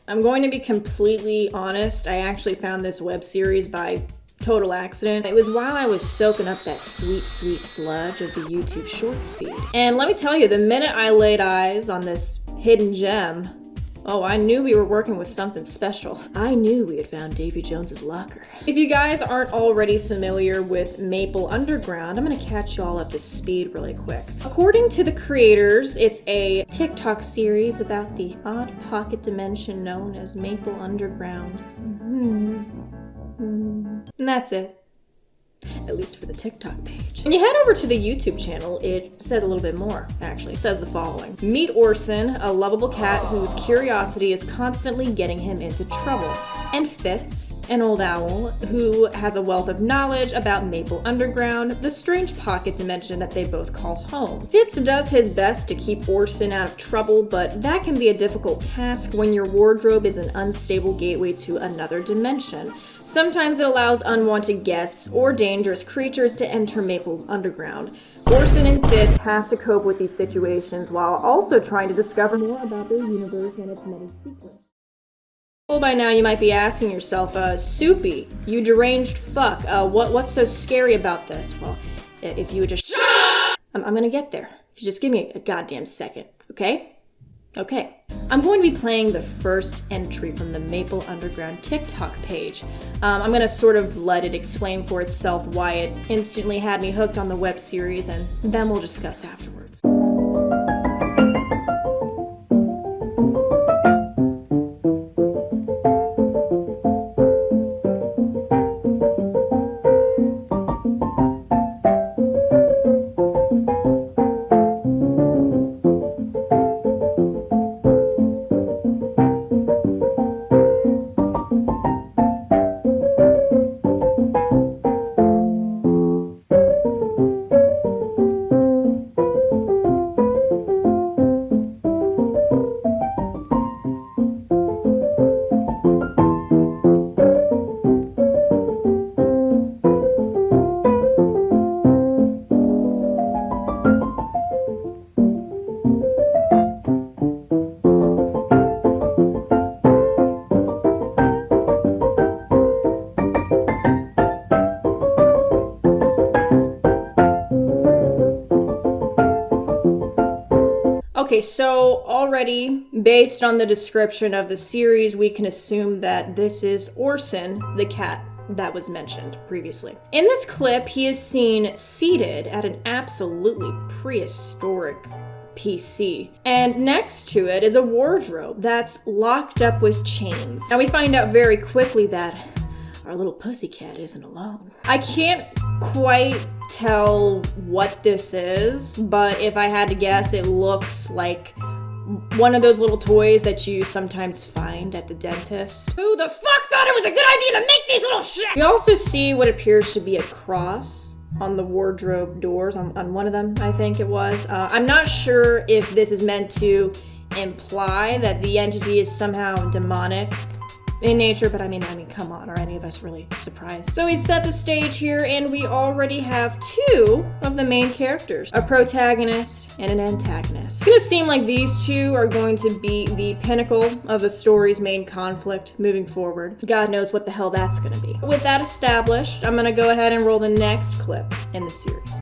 I'm going to be completely honest. I actually found this web series by total accident. It was while I was soaking up that sweet, sweet sludge of the YouTube Shorts feed. And let me tell you, the minute I laid eyes on this hidden gem, oh, I knew we were working with something special. I knew we had found Davy Jones's locker. If you guys aren't already familiar with Maple Underground, I'm gonna catch you all up to speed really quick. According to the creators, it's a TikTok series about the odd pocket dimension known as Maple Underground. And that's it. At least for the TikTok page. When you head over to the YouTube channel, it says a little bit more, actually. It says the following. Meet Orson, a lovable cat whose curiosity is constantly getting him into trouble. And Fitz, an old owl who has a wealth of knowledge about Maple Underground, the strange pocket dimension that they both call home. Fitz does his best to keep Orson out of trouble, but that can be a difficult task when your wardrobe is an unstable gateway to another dimension. Sometimes it allows unwanted guests or dangerous creatures to enter Maple Underground. Orson and Fitz have to cope with these situations while also trying to discover more about their universe and its many secrets. Well, by now you might be asking yourself, Soupy, you deranged fuck, what's so scary about this? Well, if you would just I'm gonna get there. If you just give me a goddamn second, okay? Okay. I'm going to be playing the first entry from the Maple Underground TikTok page. I'm gonna sort of let it explain for itself why it instantly had me hooked on the web series, and then we'll discuss afterwards. Okay, so already, based on the description of the series, we can assume that this is Orson, the cat that was mentioned previously. In this clip, he is seen seated at an absolutely prehistoric PC. And next to it is a wardrobe that's locked up with chains. Now we find out very quickly that our little pussycat isn't alone. I can't quite tell what this is, but if I had to guess, it looks like one of those little toys that you sometimes find at the dentist. Who the fuck thought it was a good idea to make these little shit? We also see what appears to be a cross on the wardrobe doors, on one of them, I think it was. I'm not sure if this is meant to imply that the entity is somehow demonic in nature, but I mean, come on, are any of us really surprised? So we've set the stage here, and we already have two of the main characters, a protagonist and an antagonist. It's gonna seem like these two are going to be the pinnacle of the story's main conflict moving forward. God knows what the hell that's gonna be. With that established, I'm gonna go ahead and roll the next clip in the series.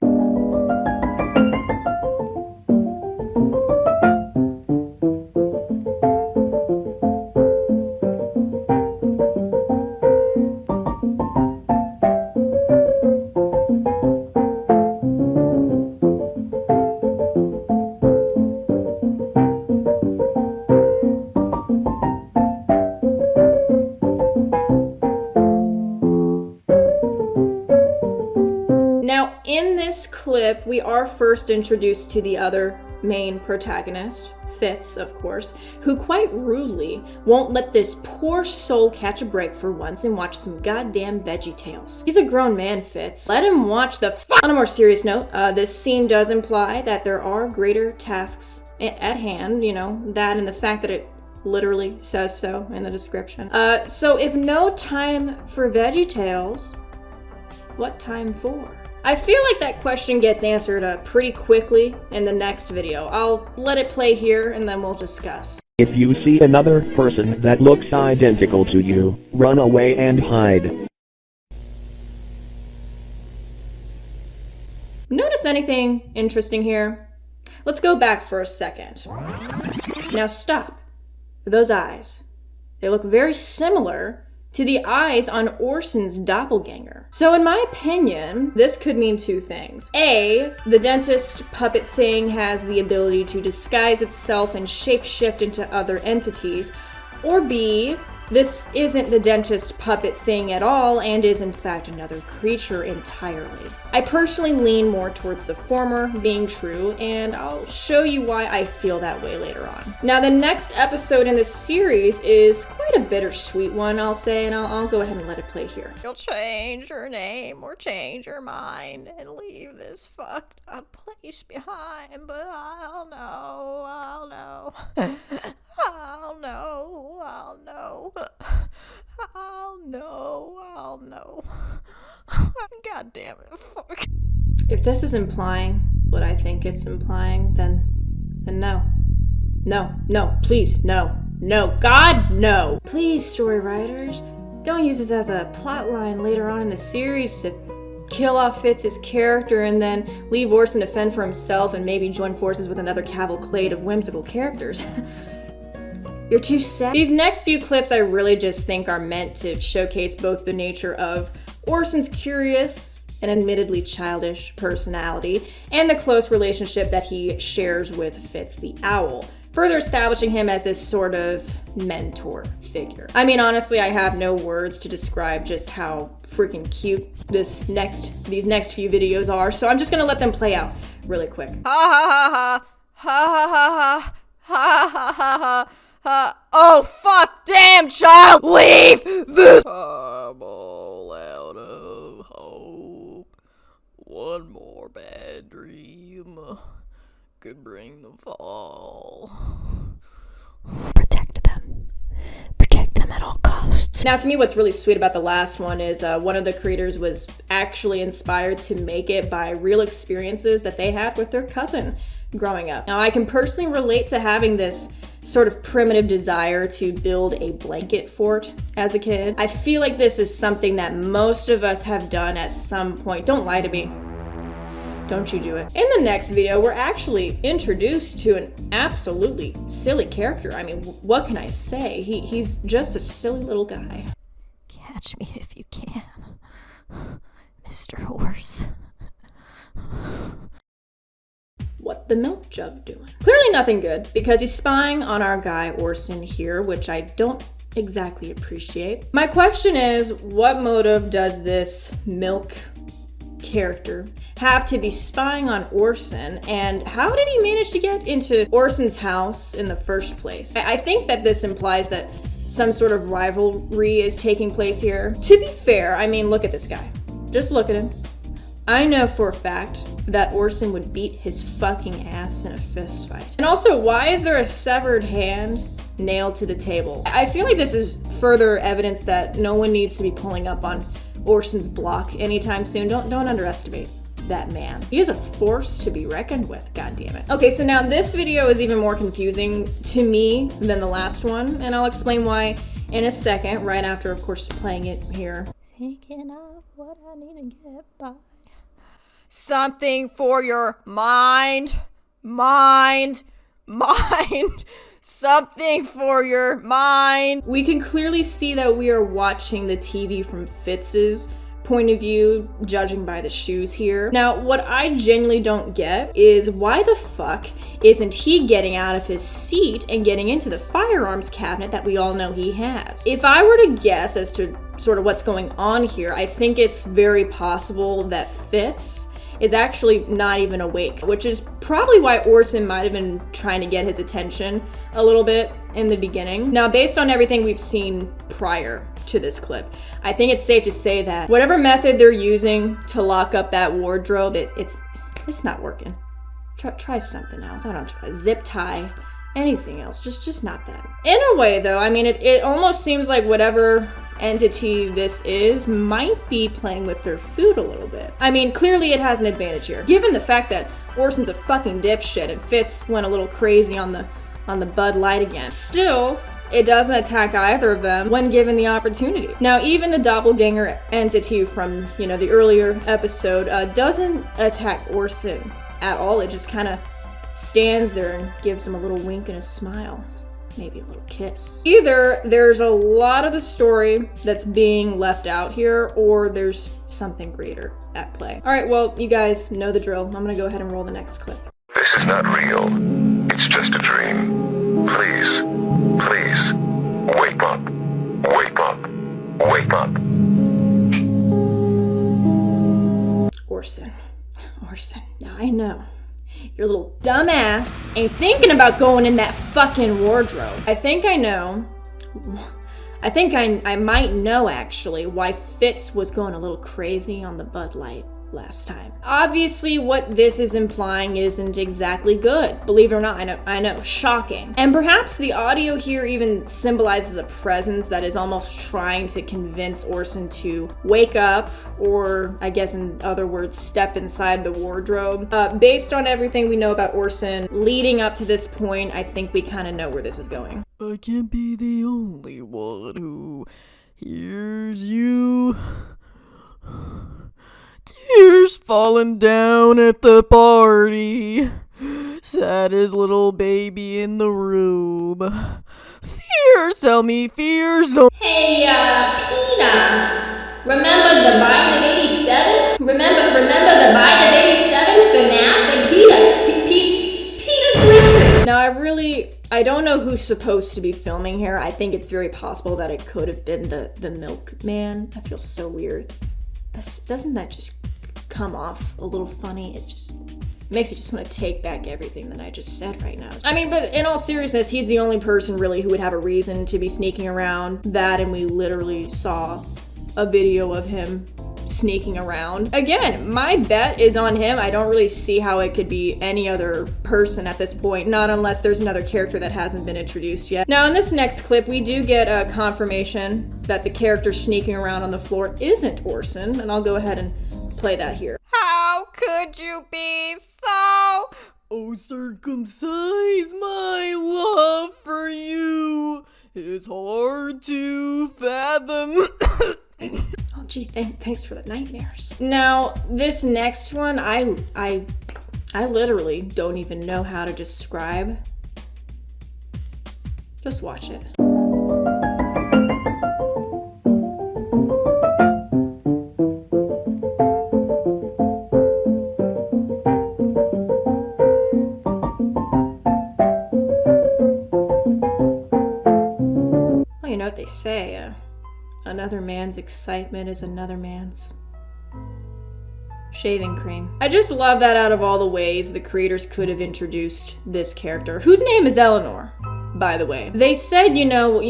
Now, in this clip, we are first introduced to the other main protagonist, Fitz, of course, who quite rudely won't let this poor soul catch a break for once and watch some goddamn VeggieTales. He's a grown man, Fitz. Let him watch the On a more serious note, this scene does imply that there are greater tasks at hand, you know, that and the fact that it literally says so in the description. So if no time for VeggieTales, what time for? I feel like that question gets answered pretty quickly in the next video. I'll let it play here and then we'll discuss. If you see another person that looks identical to you, run away and hide. Notice anything interesting here? Let's go back for a second. Now stop. Those eyes. They look very similar to the eyes on Orson's doppelganger. So in my opinion, this could mean two things. A, the dentist puppet thing has the ability to disguise itself and shapeshift into other entities. Or B, this isn't the dentist puppet thing at all and is in fact another creature entirely. I personally lean more towards the former being true, and I'll show you why I feel that way later on. Now the next episode in this series is quite a bittersweet one, I'll say, and I'll go ahead and let it play here. You'll change your name or change your mind and leave this fucked up place behind, but I'll know, I'll know. I'll know, I'll know. I'll know. God damn it, fuck. If this is implying what I think it's implying, then no. No, please, no. No, God, no. Please, story writers, don't use this as a plot line later on in the series to kill off Fitz's character and then leave Orson to fend for himself and maybe join forces with another cavalcade of whimsical characters. You're too sad. These next few clips I really just think are meant to showcase both the nature of Orson's curious and admittedly childish personality and the close relationship that he shares with Fitz the Owl, further establishing him as this sort of mentor figure. I mean, honestly, I have no words to describe just how freaking cute these next few videos are, so I'm just gonna let them play out really quick. Ha ha ha ha ha ha ha ha ha. Oh fuck, damn child, leave this. I'm all out of hope. One more bad dream could bring the fall. Protect them. Protect them at all costs. Now, to me, what's really sweet about the last one is one of the creators was actually inspired to make it by real experiences that they had with their cousin growing up. Now, I can personally relate to having this sort of primitive desire to build a blanket fort as a kid. I feel like this is something that most of us have done at some point. Don't lie to me. Don't you do it. In the next video, we're actually introduced to an absolutely silly character. I mean, what can I say? He's just a silly little guy. Catch me if you can, Mr. Horse. What the milk jug doing? Clearly nothing good, because he's spying on our guy Orson here, which I don't exactly appreciate. My question is, what motive does this milk character have to be spying on Orson, and how did he manage to get into Orson's house in the first place? I think that this implies that some sort of rivalry is taking place here. To be fair, I mean, look at this guy. Just look at him. I know for a fact that Orson would beat his fucking ass in a fist fight. And also, why is there a severed hand nailed to the table? I feel like this is further evidence that no one needs to be pulling up on Orson's block anytime soon. Don't underestimate that man. He is a force to be reckoned with, goddammit. Okay, so now this video is even more confusing to me than the last one, and I'll explain why in a second, right after, of course, playing it here. Thinking of what I need to get by. Something for your mind. Something for your mind. We can clearly see that we are watching the TV from Fitz's point of view, judging by the shoes here. Now, what I genuinely don't get is why the fuck isn't he getting out of his seat and getting into the firearms cabinet that we all know he has? If I were to guess as to sort of what's going on here, I think it's very possible that Fitz is actually not even awake, which is probably why Orson might have been trying to get his attention a little bit in the beginning. Now, based on everything we've seen prior to this clip, I think it's safe to say that whatever method they're using to lock up that wardrobe, it's not working. Try something else. I don't know, a zip tie, anything else, just not that. In a way, though, I mean, it almost seems like whatever entity this is might be playing with their food a little bit. I mean, clearly it has an advantage here. Given the fact that Orson's a fucking dipshit and Fitz went a little crazy on the on the Bud Light again. Still, it doesn't attack either of them when given the opportunity. Now, even the doppelganger entity from, the earlier episode doesn't attack Orson at all. It just kind of stands there and gives him a little wink and a smile. Maybe a little kiss. Either there's a lot of the story that's being left out here, or there's something greater at play. All right, well, you guys know the drill. I'm gonna go ahead and roll the next clip. This is not real. It's just a dream. Please, please, wake up. Wake up. Wake up. Orson. Now I know. Your little dumbass ain't thinking about going in that fucking wardrobe. I think I might know, actually, why Fitz was going a little crazy on the Bud Light last time. Obviously, what this is implying isn't exactly good. Believe it or not, I know, shocking. And perhaps the audio here even symbolizes a presence that is almost trying to convince Orson to wake up, or I guess in other words, step inside the wardrobe. Based on everything we know about Orson leading up to this point, I think we kind of know where this is going. I can't be the only one who hears you. Tears falling down at the party. Saddest little baby in the room. Fears, tell me fears don't. Hey, Pina. Remember the Biden of 87? Remember the Biden of 87 FNAF and Peter Griffin. Now, I don't know who's supposed to be filming here. I think it's very possible that it could have been the milkman. That feels so weird. Doesn't that just come off a little funny? It just makes me just want to take back everything that I just said right now. I mean, but in all seriousness, he's the only person really who would have a reason to be sneaking around that, and we literally saw a video of him sneaking around. Again, my bet is on him. I don't really see how it could be any other person at this point, not unless there's another character that hasn't been introduced yet. Now, in this next clip, we do get a confirmation that the character sneaking around on the floor isn't Orson, and I'll go ahead and play that here. How could you be so... Oh, circumcise my love for you. It's hard to fathom. Oh, gee, thanks for the nightmares. Now, this next one, I literally don't even know how to describe. Just watch it. Well, you know what they say, another man's excitement is another man's shaving cream. I just love that out of all the ways the creators could have introduced this character, whose name is Eleanor, by the way. They said, you know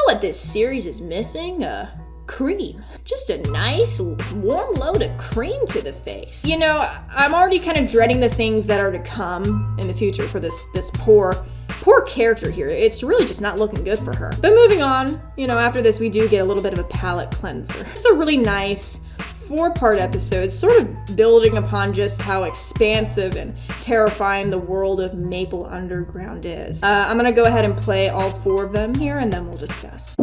what this series is missing? Cream. Just a nice, warm load of cream to the face. You know, I'm already kind of dreading the things that are to come in the future for this poor character here. It's really just not looking good for her. But moving on, after this we do get a little bit of a palate cleanser. It's a really nice 4-part episode, sort of building upon just how expansive and terrifying the world of Maple Underground is. I'm gonna go ahead and play all 4 of them here, and then we'll discuss.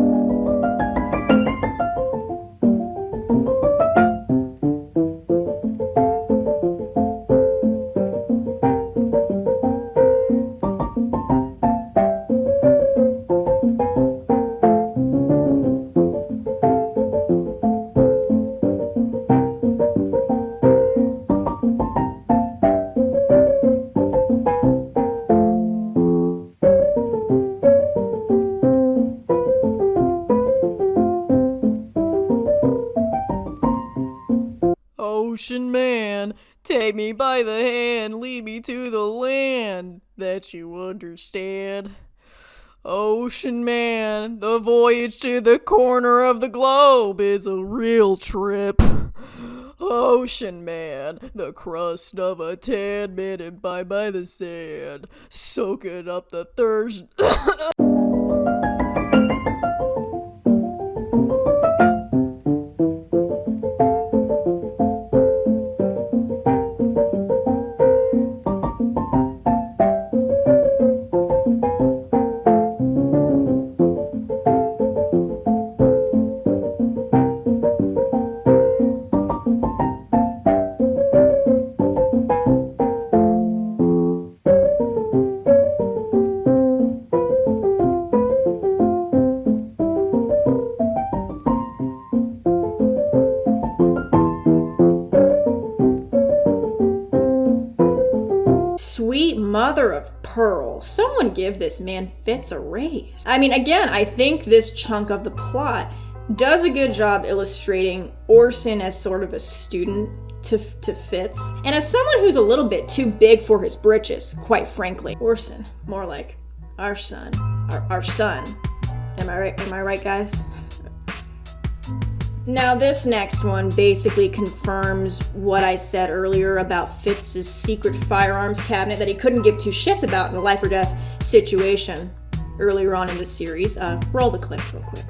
Ocean man, take me by the hand, lead me to the land that you understand. Ocean man, the voyage to the corner of the globe is a real trip. Ocean man, the crust of a tan man imbibed by the sand, soaking up the thirst. sweet mother of pearl. Someone give this man Fitz a raise. I mean, again, I think this chunk of the plot does a good job illustrating Orson as sort of a student to Fitz, and as someone who's a little bit too big for his britches, quite frankly. Orson, more like our son. Our son. Am I right, guys? Now, this next one basically confirms what I said earlier about Fitz's secret firearms cabinet that he couldn't give two shits about in a life or death situation earlier on in the series. Roll the clip real quick.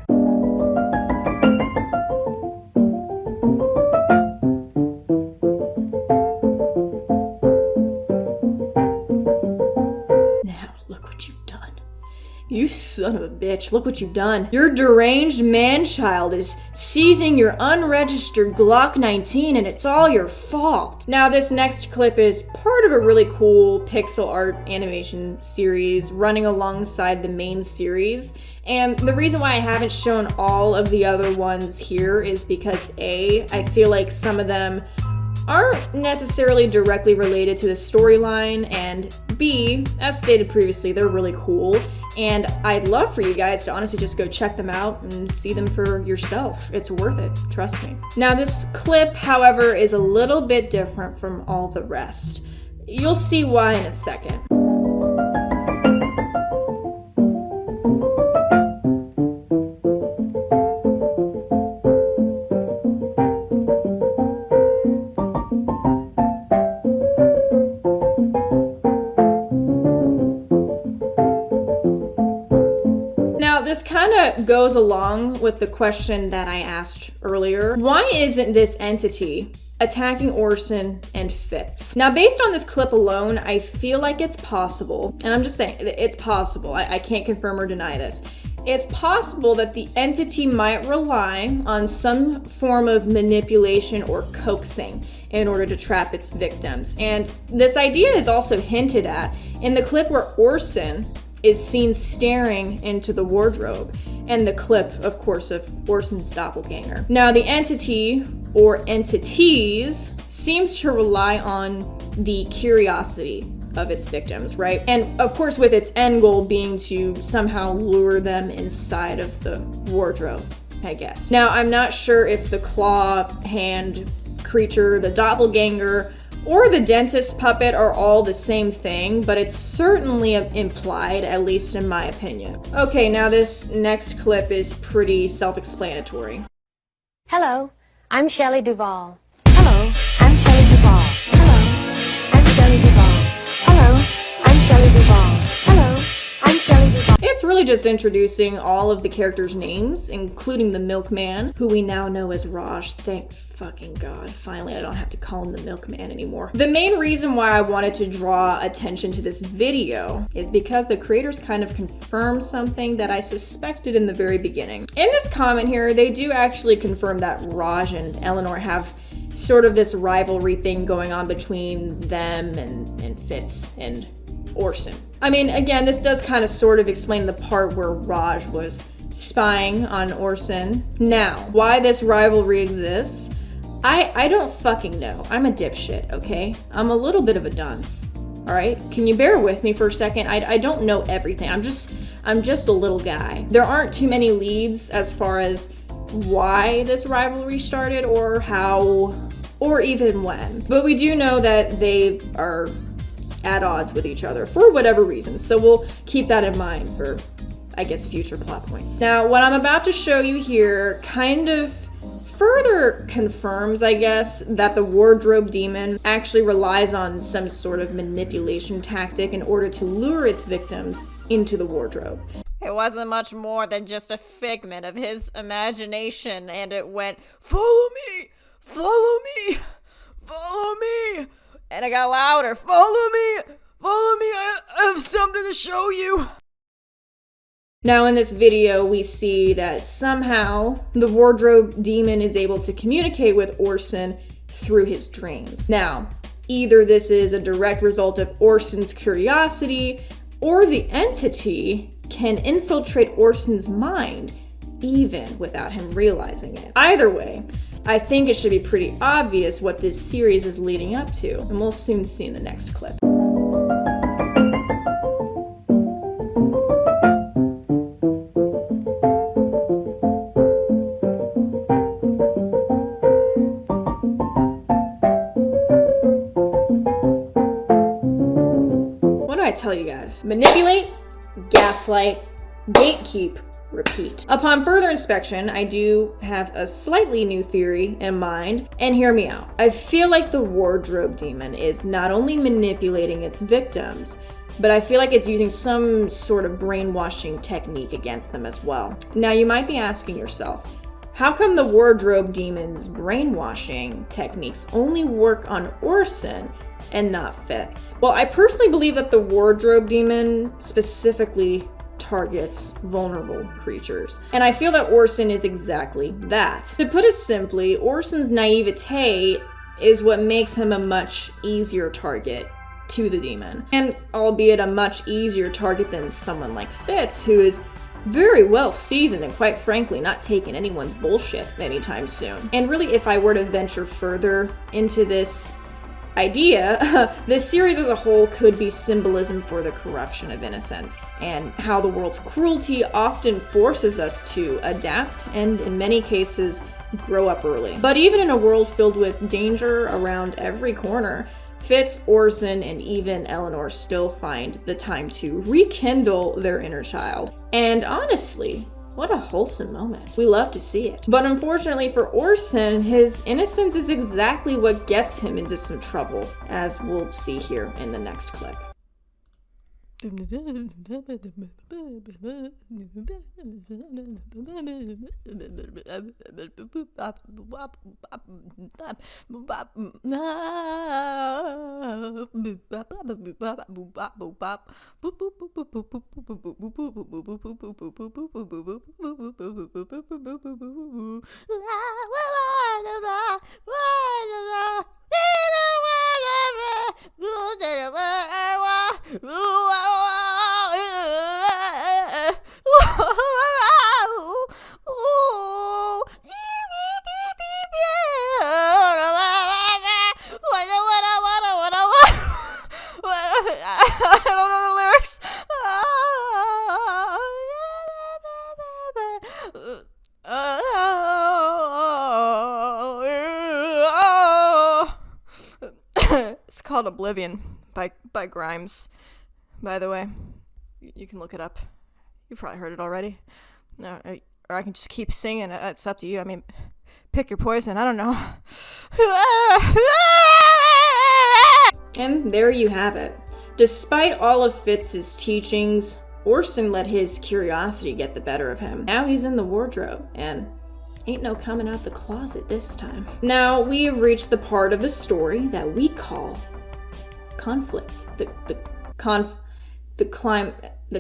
Now, look what you've done. You son of a bitch, look what you've done. Your deranged man-child is seizing your unregistered Glock 19 and it's all your fault. Now, this next clip is part of a really cool pixel art animation series running alongside the main series. And the reason why I haven't shown all of the other ones here is because A, I feel like some of them aren't necessarily directly related to the storyline, and B, as stated previously, they're really cool, and I'd love for you guys to honestly just go check them out and see them for yourself. It's worth it, trust me. Now, this clip, however, is a little bit different from all the rest. You'll see why in a second. This kind of goes along with the question that I asked earlier. Why isn't this entity attacking Orson and Fitz? Now, based on this clip alone, I feel like it's possible, and I'm just saying, it's possible. I can't confirm or deny this. It's possible that the entity might rely on some form of manipulation or coaxing in order to trap its victims. And this idea is also hinted at in the clip where Orson is seen staring into the wardrobe, and the clip, of course, of Orson's doppelganger. Now, the entity, or entities, seems to rely on the curiosity of its victims, right? And of course, with its end goal being to somehow lure them inside of the wardrobe, I guess. Now, I'm not sure if the claw hand creature, the doppelganger, or the dentist puppet are all the same thing, but it's certainly implied, at least in my opinion. Okay, now this next clip is pretty self-explanatory. Hello, I'm Shelley Duvall. Hello, I'm Shelley Duvall. Hello, I'm Shelley Duvall. Hello, I'm Shelley Duvall. Hello, I'm Shelley Duvall. It's really just introducing all of the characters' names, including the milkman, who we now know as Raj. Thank fucking God. Finally, I don't have to call him the milkman anymore. The main reason why I wanted to draw attention to this video is because the creators kind of confirmed something that I suspected in the very beginning. In this comment here, they do actually confirm that Raj and Eleanor have sort of this rivalry thing going on between them and Fitz and Orson. I mean, again, this does kind of sort of explain the part where Raj was spying on Orson. Now, why this rivalry exists, I don't fucking know. I'm a dipshit, okay? I'm a little bit of a dunce, all right? Can you bear with me for a second? I don't know everything. I'm just a little guy. There aren't too many leads as far as why this rivalry started or how or even when. But we do know that they are at odds with each other for whatever reason. So we'll keep that in mind for, I guess, future plot points. Now, what I'm about to show you here kind of further confirms, I guess, that the wardrobe demon actually relies on some sort of manipulation tactic in order to lure its victims into the wardrobe. It wasn't much more than just a figment of his imagination, and it went, "Follow me! Follow me! Follow me!" And it got louder, "Follow me! Follow me! I have something to show you!" Now in this video, we see that somehow the wardrobe demon is able to communicate with Orson through his dreams. Now, either this is a direct result of Orson's curiosity, or the entity can infiltrate Orson's mind, even without him realizing it. Either way, I think it should be pretty obvious what this series is leading up to, and we'll soon see in the next clip. tell you guys? Manipulate, gaslight, gatekeep, repeat. Upon further inspection, I do have a slightly new theory in mind, and hear me out. I feel like the wardrobe demon is not only manipulating its victims, but I feel like it's using some sort of brainwashing technique against them as well. Now, you might be asking yourself, how come the wardrobe demon's brainwashing techniques only work on Orson and not Fitz? Well, I personally believe that the wardrobe demon specifically targets vulnerable creatures. And I feel that Orson is exactly that. To put it simply, Orson's naivete is what makes him a much easier target to the demon. And albeit a much easier target than someone like Fitz, who is very well seasoned and quite frankly not taking anyone's bullshit anytime soon. And really, if I were to venture further into this idea, this series as a whole could be symbolism for the corruption of innocence and how the world's cruelty often forces us to adapt and, in many cases, grow up early. But even in a world filled with danger around every corner, Fitz, Orson, and even Eleanor still find the time to rekindle their inner child. And honestly, what a wholesome moment. We love to see it. But unfortunately for Orson, his innocence is exactly what gets him into some trouble, as we'll see here in the next clip. I don't know the lyrics. It's called Oblivion by Grimes, by the way. You can look it up. You probably heard it already. No, or I can just keep singing. It's up to you. I mean, pick your poison. I don't know. And there you have it. Despite all of Fitz's teachings, Orson let his curiosity get the better of him. Now he's in the wardrobe, and ain't no coming out the closet this time. Now we have reached the part of the story that we call conflict. The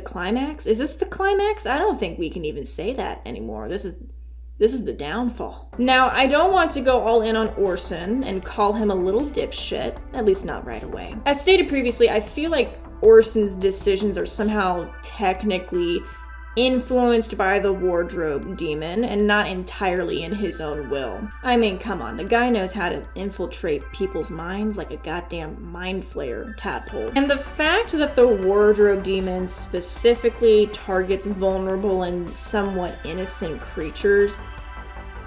climax? Is this the climax? I don't think we can even say that anymore. This is the downfall. Now, I don't want to go all in on Orson and call him a little dipshit, at least not right away. As stated previously, I feel like Orson's decisions are somehow technically influenced by the wardrobe demon and not entirely in his own will. I mean, come on, the guy knows how to infiltrate people's minds like a goddamn mind flayer tadpole. And the fact that the wardrobe demon specifically targets vulnerable and somewhat innocent creatures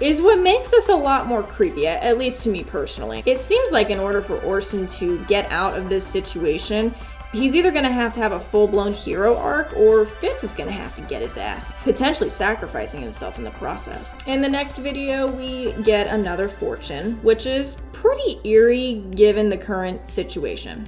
is what makes this a lot more creepy, at least to me personally. It seems like in order for Orson to get out of this situation, he's either gonna have to have a full-blown hero arc, or Fitz is gonna have to get his ass, potentially sacrificing himself in the process. In the next video, we get another fortune, which is pretty eerie given the current situation.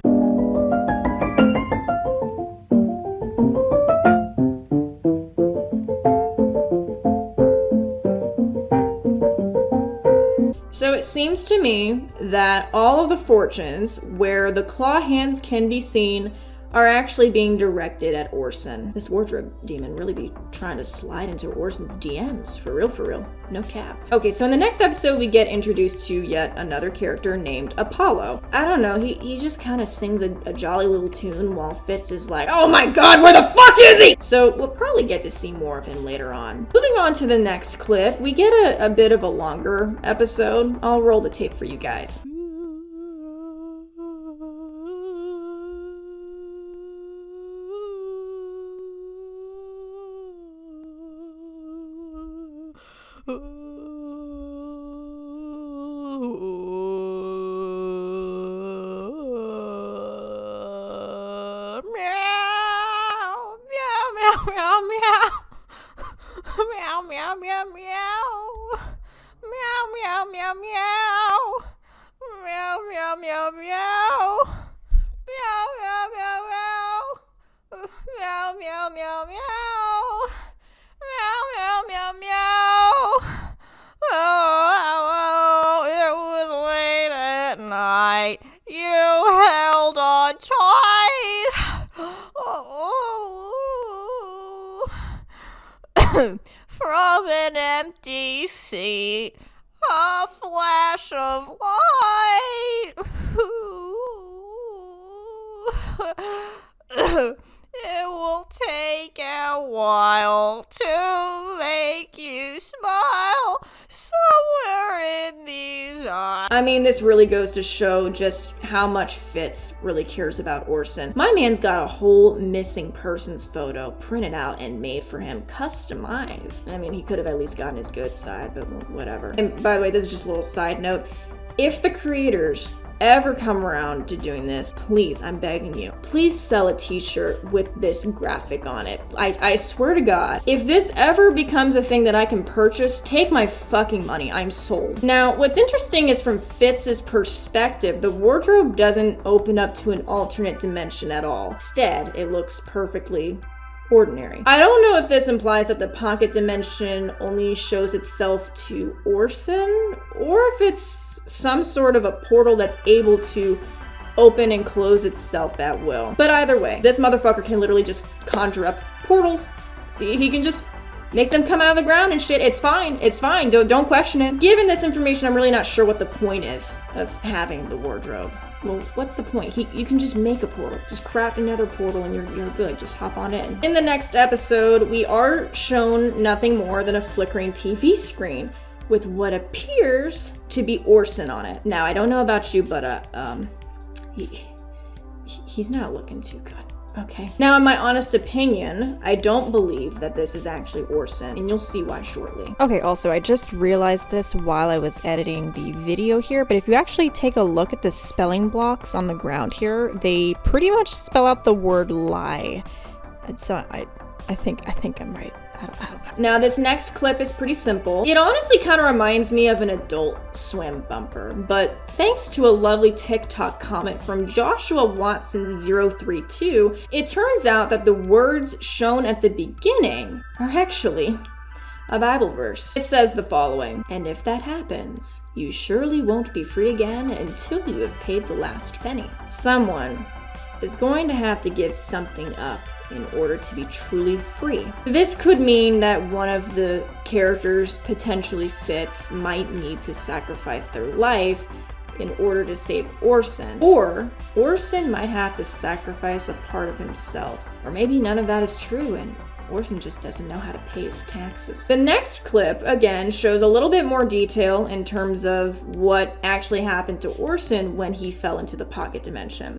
So it seems to me that all of the fortunes where the claw hands can be seen are actually being directed at Orson. This wardrobe demon really be trying to slide into Orson's DMs. For real. No cap. Okay, so in the next episode, we get introduced to yet another character named Apollo. I don't know, he just kind of sings a jolly little tune while Fitz is like, oh my god, where the fuck is he? So we'll probably get to see more of him later on. Moving on to the next clip, we get a bit of a longer episode. I'll roll the tape for you guys. From an empty seat, a flash of light. It will take a while to make you smile somewhere in these eyes. I mean, this really goes to show just how much Fitz really cares about Orson. My man's got a whole missing persons photo printed out and made for him, customized. I mean, he could have at least gotten his good side, but whatever. And by the way, this is just a little side note. If the creators ever come around to doing this, please, I'm begging you, please sell a t-shirt with this graphic on it. I swear to God, if this ever becomes a thing that I can purchase, take my fucking money, I'm sold. Now, what's interesting is from Fitz's perspective, the wardrobe doesn't open up to an alternate dimension at all. Instead, it looks perfectly ordinary. I don't know if this implies that the pocket dimension only shows itself to Orson, or if it's some sort of a portal that's able to open and close itself at will. But either way, this motherfucker can literally just conjure up portals. He can just make them come out of the ground and shit. It's fine. It's fine. Don't question it. Given this information, I'm really not sure what the point is of having the wardrobe. Well, what's the point? You can just make a portal. Just craft another portal and you're good. Just hop on in. In the next episode, we are shown nothing more than a flickering TV screen with what appears to be Orson on it. Now, I don't know about you, but he's not looking too good. Okay. Now, in my honest opinion, I don't believe that this is actually Orson, and you'll see why shortly. Okay, also, I just realized this while I was editing the video here, but if you actually take a look at the spelling blocks on the ground here, they pretty much spell out the word lie. And so I think I'm right. I don't know. Now, this next clip is pretty simple. It honestly kind of reminds me of an Adult Swim bumper, but thanks to a lovely TikTok comment from Joshua Watson032, it turns out that the words shown at the beginning are actually a Bible verse. It says the following: "And if that happens, you surely won't be free again until you have paid the last penny." Someone is going to have to give something up in order to be truly free. This could mean that one of the characters, potentially Fitz, might need to sacrifice their life in order to save Orson. Or Orson might have to sacrifice a part of himself. Or maybe none of that is true and Orson just doesn't know how to pay his taxes. The next clip, again, shows a little bit more detail in terms of what actually happened to Orson when he fell into the pocket dimension.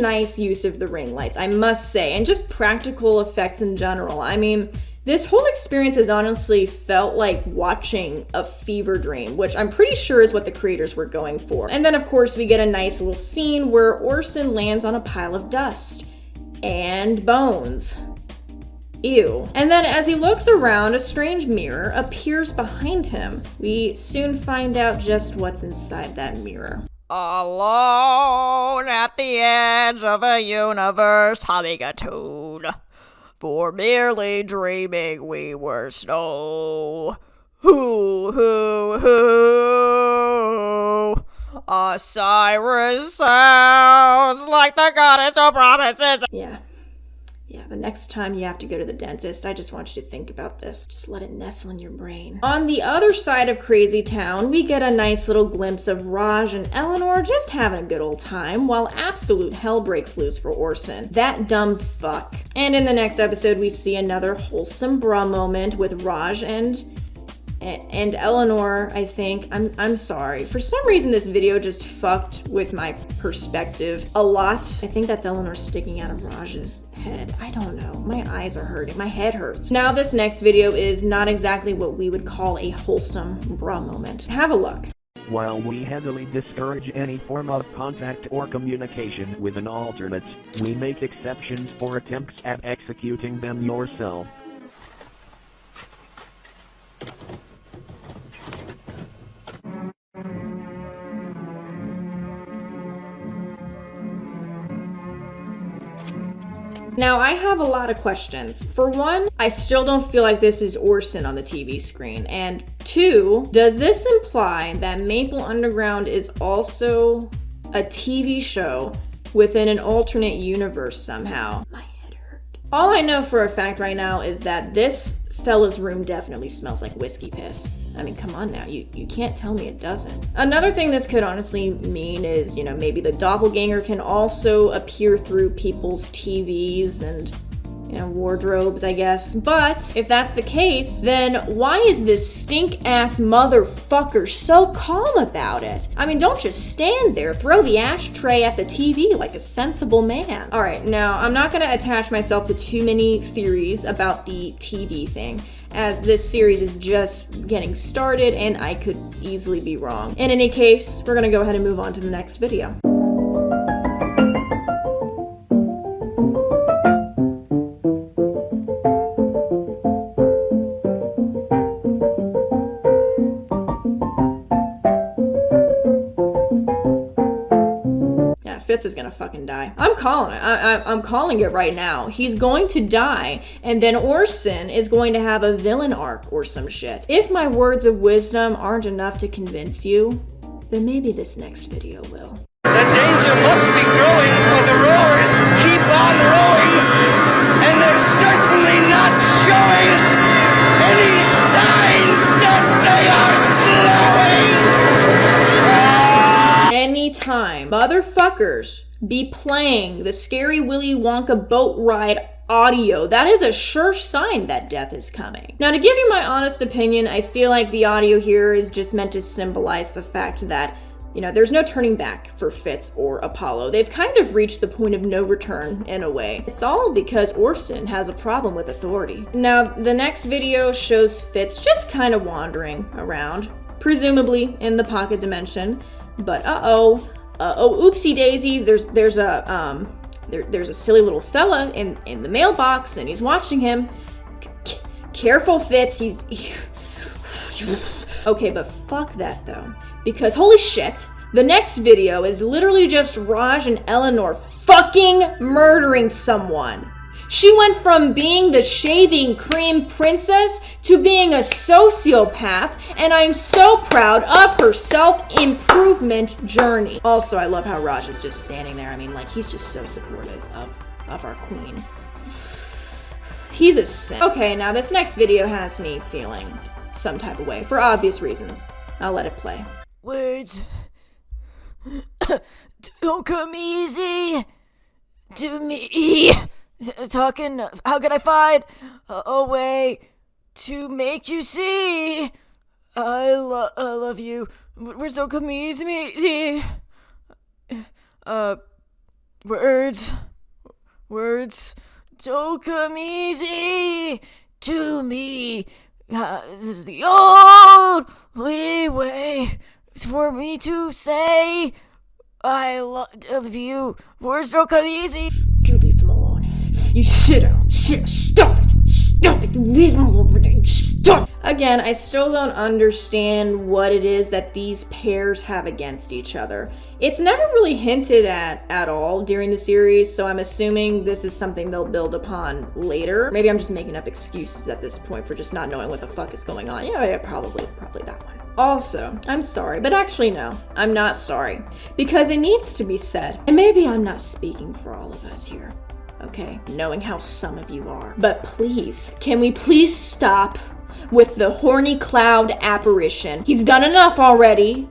Nice use of the ring lights, I must say, and just practical effects in general. I mean, this whole experience has honestly felt like watching a fever dream, which I'm pretty sure is what the creators were going for. And then, of course, we get a nice little scene where Orson lands on a pile of dust and bones. Ew. And then as he looks around, a strange mirror appears behind him. We soon find out just what's inside that mirror. Alone at the edge of a universe, humming a tune. For merely dreaming we were snow. Osiris sounds like the goddess who promises. Yeah, the next time you have to go to the dentist, I just want you to think about this. Just let it nestle in your brain. On the other side of Crazy Town, we get a nice little glimpse of Raj and Eleanor just having a good old time while absolute hell breaks loose for Orson. That dumb fuck. And in the next episode, we see another wholesome bra moment with Raj and Eleanor, I think. I'm sorry. For some reason, this video just fucked with my perspective a lot. I think that's Eleanor sticking out of Raj's head. I don't know. My eyes are hurting. My head hurts. Now, this next video is not exactly what we would call a wholesome bra moment. Have a look. While we heavily discourage any form of contact or communication with an alternate, we make exceptions for attempts at executing them yourself. Now, I have a lot of questions. For one, I still don't feel like this is Orson on the TV screen. And two, does this imply that Maple Underground is also a TV show within an alternate universe somehow? My head hurt. All I know for a fact right now is that this fella's room definitely smells like whiskey piss. I mean, come on now, you can't tell me it doesn't. Another thing this could honestly mean is, maybe the doppelganger can also appear through people's TVs and, wardrobes, I guess. But if that's the case, then why is this stink-ass motherfucker so calm about it? I mean, don't just stand there, throw the ashtray at the TV like a sensible man. All right, now, I'm not gonna attach myself to too many theories about the TV thing, as this series is just getting started and I could easily be wrong. In any case, we're gonna go ahead and move on to the next video. Fitz is gonna fucking die. I'm calling it. I'm calling it right now. He's going to die, and then Orson is going to have a villain arc or some shit. If my words of wisdom aren't enough to convince you, then maybe this next video will. The danger must be growing, for the rowers keep on rowing, and they're certainly not showing any signs that they are slowing. Anytime motherfuckers be playing the Scary Willy Wonka boat ride audio, that is a sure sign that death is coming. Now, to give you my honest opinion, I feel like the audio here is just meant to symbolize the fact that, there's no turning back for Fitz or Apollo. They've kind of reached the point of no return in a way. It's all because Orson has a problem with authority. Now, the next video shows Fitz just kind of wandering around, presumably in the pocket dimension. But oopsie daisies, there's a silly little fella in the mailbox and he's watching him. Careful, Fitz, Okay, but fuck that though. Because holy shit, the next video is literally just Raj and Eleanor fucking murdering someone. She went from being the shaving cream princess to being a sociopath, and I'm so proud of her self-improvement journey. Also, I love how Raj is just standing there. I mean, he's just so supportive of our queen. He's a simp. Okay, now this next video has me feeling some type of way, for obvious reasons. I'll let it play. Words don't come easy to me. Talking, how can I find a way to make you see I love you? Words don't come easy to me. Words don't come easy to me. This is the only way for me to say I love you. Words don't come easy. You leave them alone. You sit down. Stop it. Leave them alone. Stop. Again, I still don't understand what it is that these pairs have against each other. It's never really hinted at all during the series, so I'm assuming this is something they'll build upon later. Maybe I'm just making up excuses at this point for just not knowing what the fuck is going on. Yeah, probably that one. Also, I'm sorry, but actually no, I'm not sorry, because it needs to be said. And maybe I'm not speaking for all of us here, okay, knowing how some of you are. But please, can we please stop with the horny cloud apparition? He's done enough already.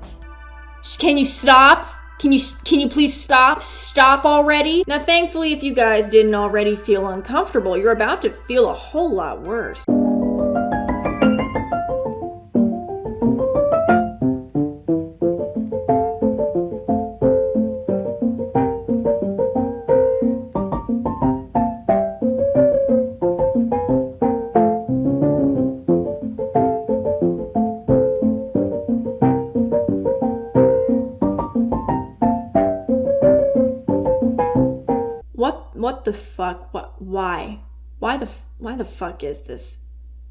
Can you stop? Can you please stop? Stop already? Now, thankfully, if you guys didn't already feel uncomfortable, you're about to feel a whole lot worse. What the fuck? Why the fuck is this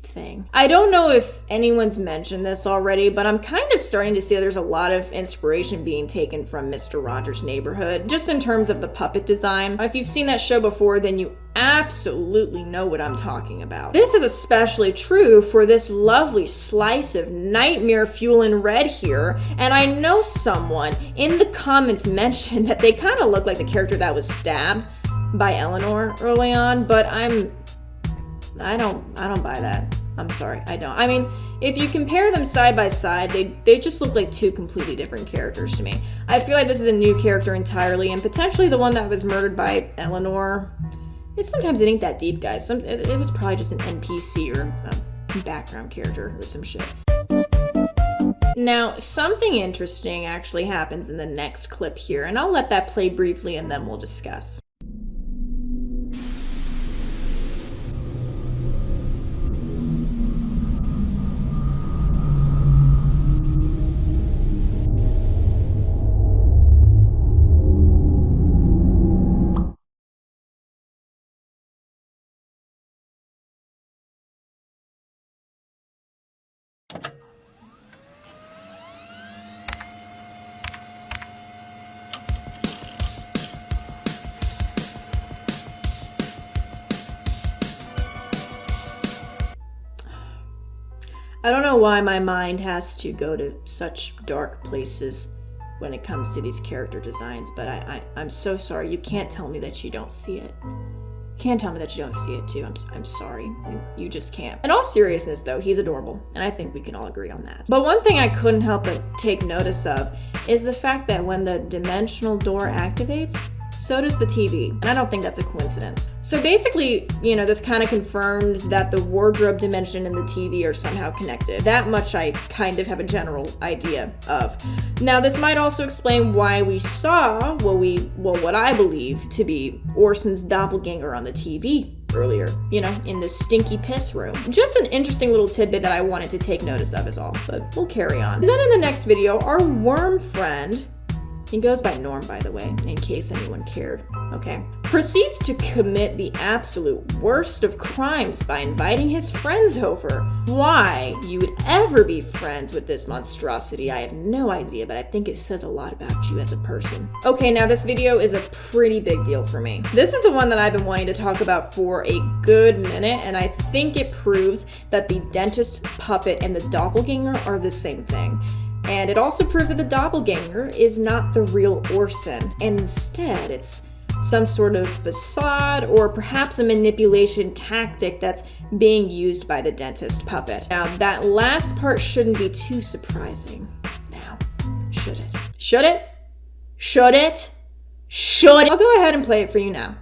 thing. I don't know if anyone's mentioned this already, but I'm kind of starting to see that there's a lot of inspiration being taken from Mr. Rogers' Neighborhood, just in terms of the puppet design. If you've seen that show before, then you absolutely know what I'm talking about. This is especially true for this lovely slice of nightmare fueling red here, and I know someone in the comments mentioned that they kind of look like the character that was stabbed by Eleanor early on, but I don't buy that. I'm sorry, I don't. I mean, if you compare them side by side, they just look like two completely different characters to me. I feel like this is a new character entirely, and potentially the one that was murdered by Eleanor. Sometimes it ain't that deep, guys. It was probably just an NPC or a background character or some shit. Now, something interesting actually happens in the next clip here, and I'll let that play briefly and then we'll discuss. I don't know why my mind has to go to such dark places when it comes to these character designs, but I'm so sorry. You can't tell me that you don't see it. You can't tell me that you don't see it too. I'm sorry. You just can't. In all seriousness though, he's adorable, and I think we can all agree on that. But one thing I couldn't help but take notice of is the fact that when the dimensional door activates, so does the TV, and I don't think that's a coincidence. So basically, this kind of confirms that the wardrobe dimension and the TV are somehow connected. That much I kind of have a general idea of. Now, this might also explain why we saw what I believe to be Orson's doppelganger on the TV earlier, in this stinky piss room. Just an interesting little tidbit that I wanted to take notice of is all, but we'll carry on. And then in the next video, our worm friend, he goes by Norm, by the way, in case anyone cared, okay, proceeds to commit the absolute worst of crimes by inviting his friends over. Why you would ever be friends with this monstrosity, I have no idea, but I think it says a lot about you as a person. Okay, now this video is a pretty big deal for me. This is the one that I've been wanting to talk about for a good minute, and I think it proves that the dentist puppet and the doppelganger are the same thing. And it also proves that the doppelganger is not the real Orson. Instead, it's some sort of facade or perhaps a manipulation tactic that's being used by the dentist puppet. Now, that last part shouldn't be too surprising. Now, should it? Should it? Should it? Should it? I'll go ahead and play it for you now.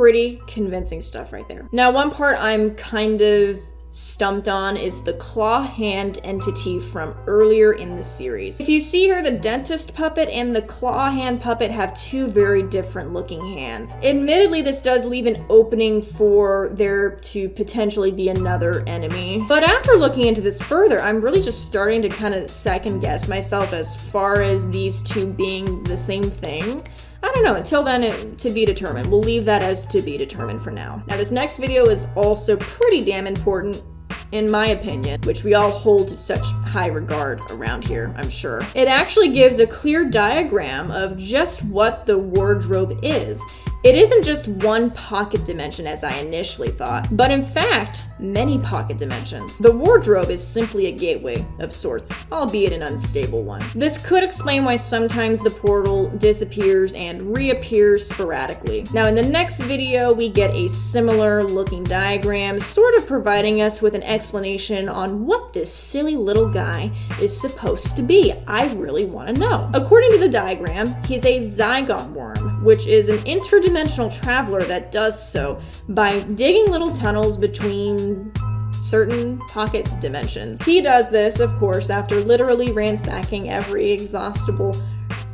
pretty convincing stuff right there. Now, one part I'm kind of stumped on is the claw hand entity from earlier in the series. If you see here, the dentist puppet and the claw hand puppet have two very different looking hands. Admittedly, this does leave an opening for there to potentially be another enemy. But after looking into this further, I'm really just starting to kind of second guess myself as far as these two being the same thing. I don't know, until then, to be determined. We'll leave that as to be determined for now. Now, this next video is also pretty damn important, in my opinion, which we all hold to such high regard around here, I'm sure. It actually gives a clear diagram of just what the wardrobe is. It isn't just one pocket dimension as I initially thought, but in fact, many pocket dimensions. The wardrobe is simply a gateway of sorts, albeit an unstable one. This could explain why sometimes the portal disappears and reappears sporadically. Now, in the next video, we get a similar looking diagram, sort of providing us with an explanation on what this silly little guy is supposed to be. I really want to know. According to the diagram, he's a zygon worm, which is an interdimensional traveler that does so by digging little tunnels between certain pocket dimensions. He does this, of course, after literally ransacking every exhaustible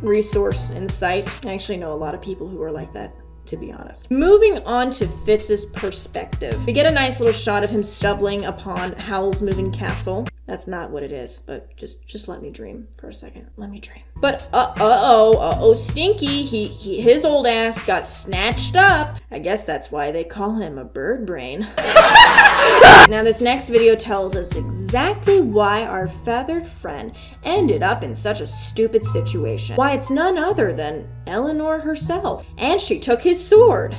resource in sight. I actually know a lot of people who are like that, to be honest. Moving on to Fitz's perspective. We get a nice little shot of him stumbling upon Howl's moving castle. That's not what it is, but just let me dream for a second. Let me dream. But Stinky, his old ass got snatched up. I guess that's why they call him a bird brain. Now, this next video tells us exactly why our feathered friend ended up in such a stupid situation. Why it's none other than Eleanor herself. And she took his sword.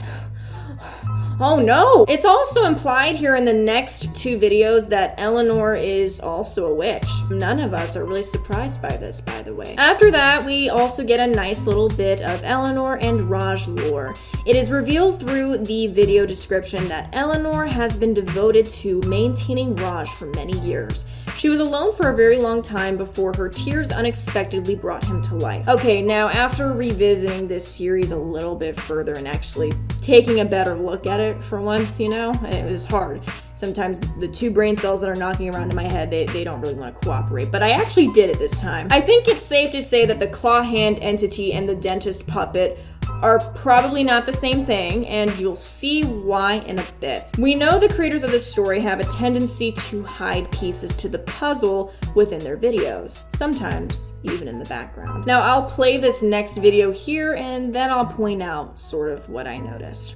Oh no! It's also implied here in the next two videos that Eleanor is also a witch. None of us are really surprised by this, by the way. After that, we also get a nice little bit of Eleanor and Raj lore. It is revealed through the video description that Eleanor has been devoted to maintaining Raj for many years. She was alone for a very long time before her tears unexpectedly brought him to life. Okay, now after revisiting this series a little bit further and actually taking a better look at it for once, you know, it was hard. Sometimes the two brain cells that are knocking around in my head, they don't really want to cooperate, but I actually did it this time. I think it's safe to say that the claw hand entity and the dentist puppet are probably not the same thing, and you'll see why in a bit. We know the creators of this story have a tendency to hide pieces to the puzzle within their videos, sometimes even in the background. Now, I'll play this next video here, and then I'll point out sort of what I noticed.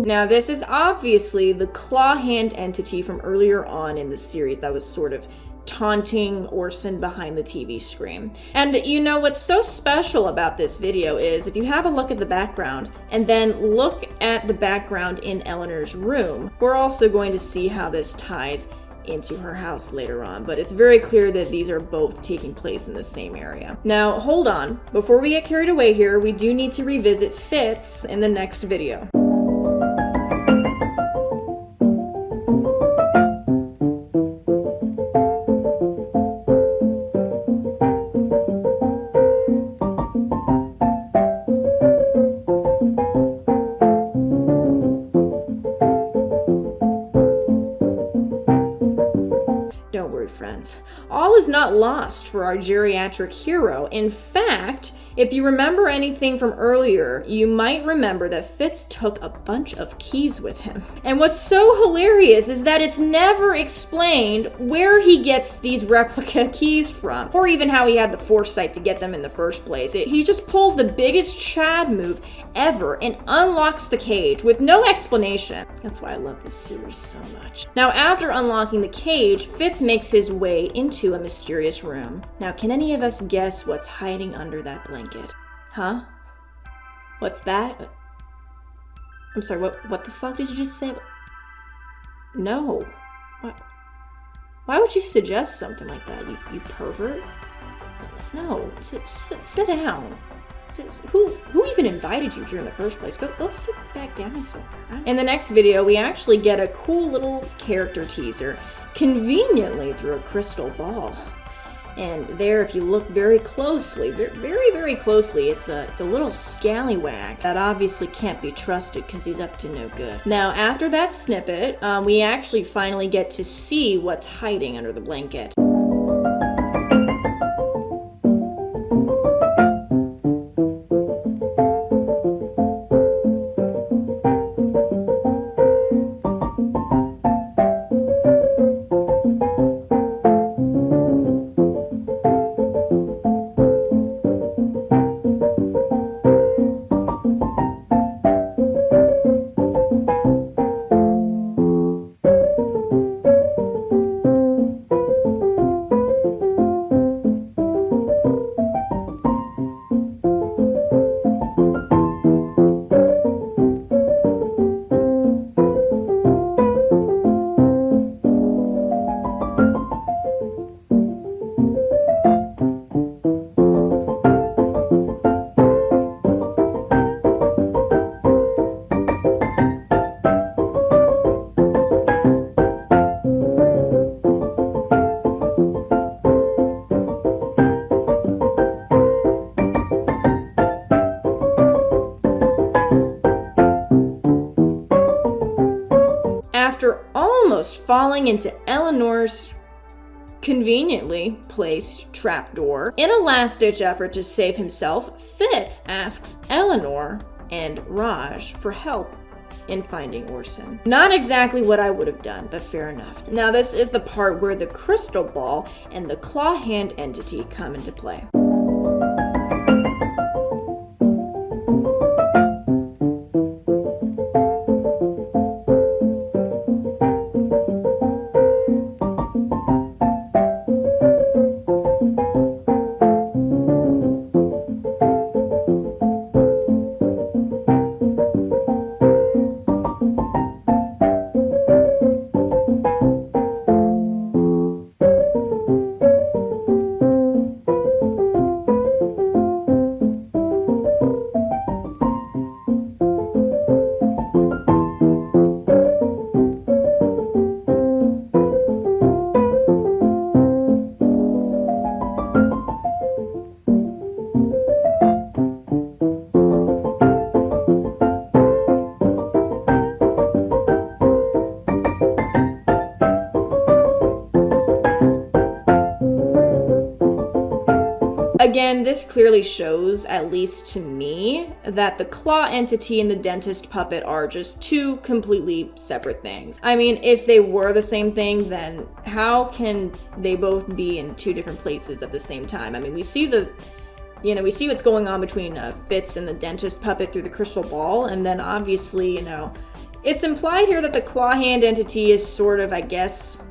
Now, this is obviously the claw hand entity from earlier on in the series that was sort of taunting Orson behind the TV screen. And you know what's so special about this video is if you have a look at the background and then look at the background in Eleanor's room, we're also going to see how this ties into her house later on, but it's very clear that these are both taking place in the same area. Now, hold on. Before we get carried away here, we do need to revisit Fitz in the next video. Don't worry, friends. All is not lost for our geriatric hero. In fact, if you remember anything from earlier, you might remember that Fitz took a bunch of keys with him. And what's so hilarious is that it's never explained where he gets these replica keys from, or even how he had the foresight to get them in the first place. He just pulls the biggest Chad move ever and unlocks the cage with no explanation. That's why I love this series so much. Now, after unlocking the cage, Fitz makes his way into a mysterious room. Now, can any of us guess what's hiding under that blanket? Huh? What's that? I'm sorry, what the fuck did you just say? No. Why would you suggest something like that, you pervert? No, sit down. Who even invited you here in the first place? Go sit back down somewhere. In the next video, we actually get a cool little character teaser, conveniently through a crystal ball. And there, if you look very closely, very, very closely, it's a little scallywag that obviously can't be trusted because he's up to no good. Now, after that snippet, we actually finally get to see what's hiding under the blanket. After almost falling into Eleanor's conveniently placed trapdoor, in a last-ditch effort to save himself, Fitz asks Eleanor and Raj for help in finding Orson. Not exactly what I would have done, but fair enough. Now this is the part where the crystal ball and the claw hand entity come into play. Again, this clearly shows, at least to me, that the claw entity and the dentist puppet are just two completely separate things. I mean, if they were the same thing, then how can they both be in two different places at the same time? I mean, we see what's going on between Fitz and the dentist puppet through the crystal ball, and then obviously, it's implied here that the claw hand entity is sort of, I guess,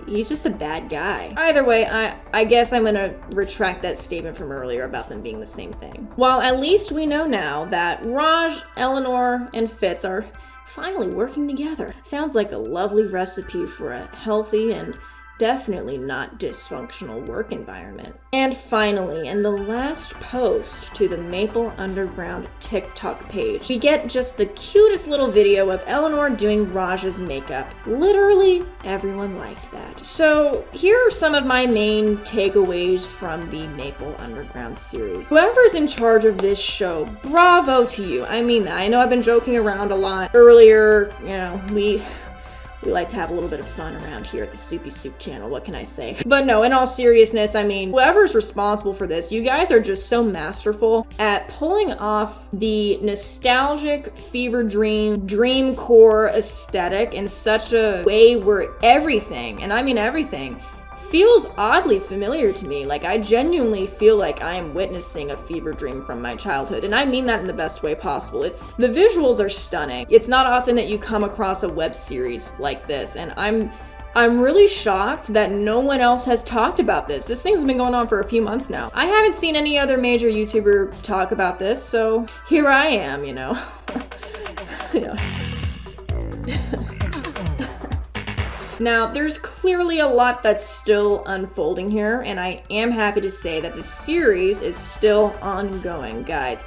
he's just a bad guy. Either way, I guess I'm gonna retract that statement from earlier about them being the same thing. Well, at least we know now that Raj, Eleanor, and Fitz are finally working together. Sounds like a lovely recipe for a healthy and definitely not dysfunctional work environment. And finally, in the last post to the Maple Underground TikTok page, we get just the cutest little video of Eleanor doing Raj's makeup. Literally everyone liked that. So here are some of my main takeaways from the Maple Underground series. Whoever's in charge of this show, bravo to you. I mean that. I know I've been joking around a lot earlier, we like to have a little bit of fun around here at the Soupy Soup channel, what can I say? But no, in all seriousness, I mean, whoever's responsible for this, you guys are just so masterful at pulling off the nostalgic fever dream core aesthetic in such a way where everything, and I mean everything, feels oddly familiar to me. Like, I genuinely feel like I am witnessing a fever dream from my childhood, and I mean that in the best way possible. The visuals are stunning. It's not often that you come across a web series like this, and I'm really shocked that no one else has talked about this. This thing's been going on for a few months now. I haven't seen any other major YouTuber talk about this, so here I am, Yeah. Now, there's clearly a lot that's still unfolding here, and I am happy to say that the series is still ongoing. Guys,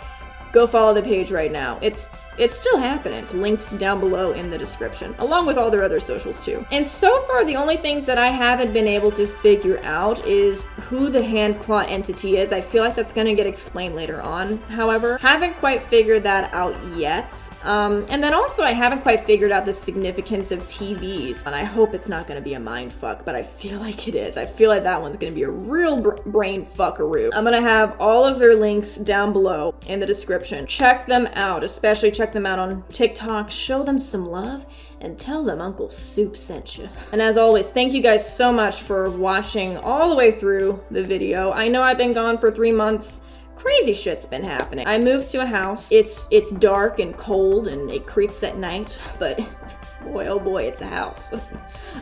go follow the page right now. It's still happening. It's linked down below in the description, along with all their other socials too. And so far, the only things that I haven't been able to figure out is who the hand claw entity is. I feel like that's gonna get explained later on, however. Haven't quite figured that out yet. And then also, I haven't quite figured out the significance of TVs. And I hope it's not gonna be a mind fuck, but I feel like it is. I feel like that one's gonna be a real brain fuckaroo. I'm gonna have all of their links down below in the description. Check them out, especially check them out on TikTok, show them some love, and tell them Uncle Soup sent you. And as always, thank you guys so much for watching all the way through the video. I know I've been gone for 3 months. Crazy shit's been happening. I moved to a house. It's dark and cold and it creeps at night, but boy, oh boy, it's a house.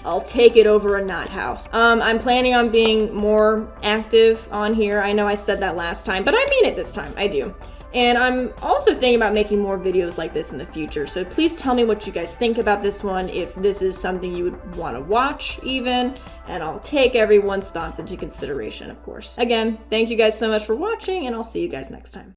I'll take it over a not house. I'm planning on being more active on here. I know I said that last time, but I mean it this time. I do. And I'm also thinking about making more videos like this in the future. So please tell me what you guys think about this one, if this is something you would want to watch even, and I'll take everyone's thoughts into consideration, of course. Again, thank you guys so much for watching, and I'll see you guys next time.